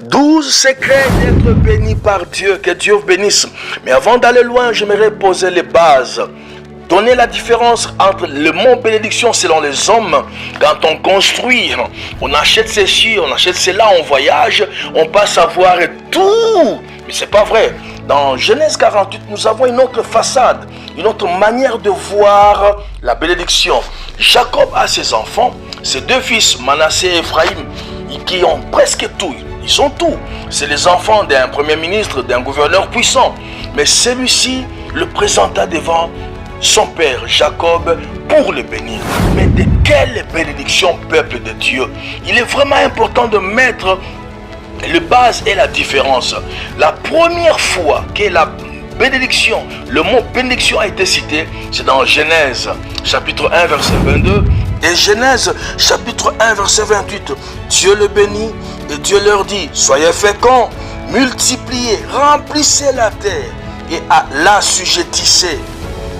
12 secrets d'être béni par Dieu. Que Dieu vous bénisse. Mais avant d'aller loin, j'aimerais poser les bases. Donner la différence entre le mot bénédiction selon les hommes. Quand on construit, on achète ceci, on achète cela, on voyage, on passe à voir tout. Mais c'est pas vrai. Dans Genèse 48, nous avons une autre façade, une autre manière de voir la bénédiction. Jacob a ses enfants, ses deux fils, Manassé et Ephraïm, qui ont presque tout. Ils sont tout. C'est les enfants d'un premier ministre, d'un gouverneur puissant. Mais celui-ci le présenta devant son père Jacob pour le bénir. Mais de quelle bénédiction, peuple de Dieu? Il est vraiment important de mettre le base et la différence. La première fois que la bénédiction, le mot bénédiction a été cité, c'est dans Genèse chapitre 1 verset 22 et Genèse chapitre 1 verset 28. Dieu le bénit et Dieu leur dit: soyez féconds, multipliez, remplissez la terre et l'assujettissez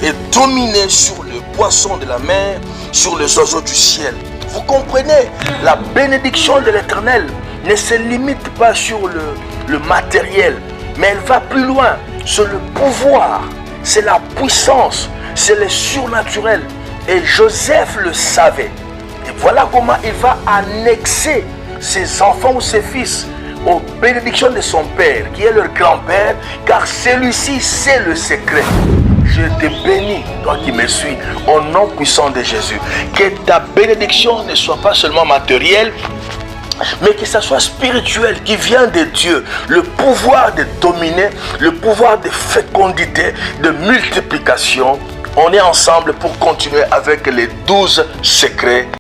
et dominez sur les poissons de la mer, sur les oiseaux du ciel. Vous comprenez, la bénédiction de l'Éternel ne se limite pas sur le matériel, mais elle va plus loin. C'est le pouvoir, c'est la puissance, c'est le surnaturel. Et Joseph le savait. Et voilà comment il va annexer ses enfants ou ses fils aux bénédictions de son père, qui est leur grand-père, car celui-ci sait le secret. Je te bénis, toi qui me suis, au nom puissant de Jésus. Que ta bénédiction ne soit pas seulement matérielle, mais que ça soit spirituel, qui vient de Dieu. Le pouvoir de dominer, le pouvoir de fécondité, de multiplication. On est ensemble pour continuer avec les 12 secrets.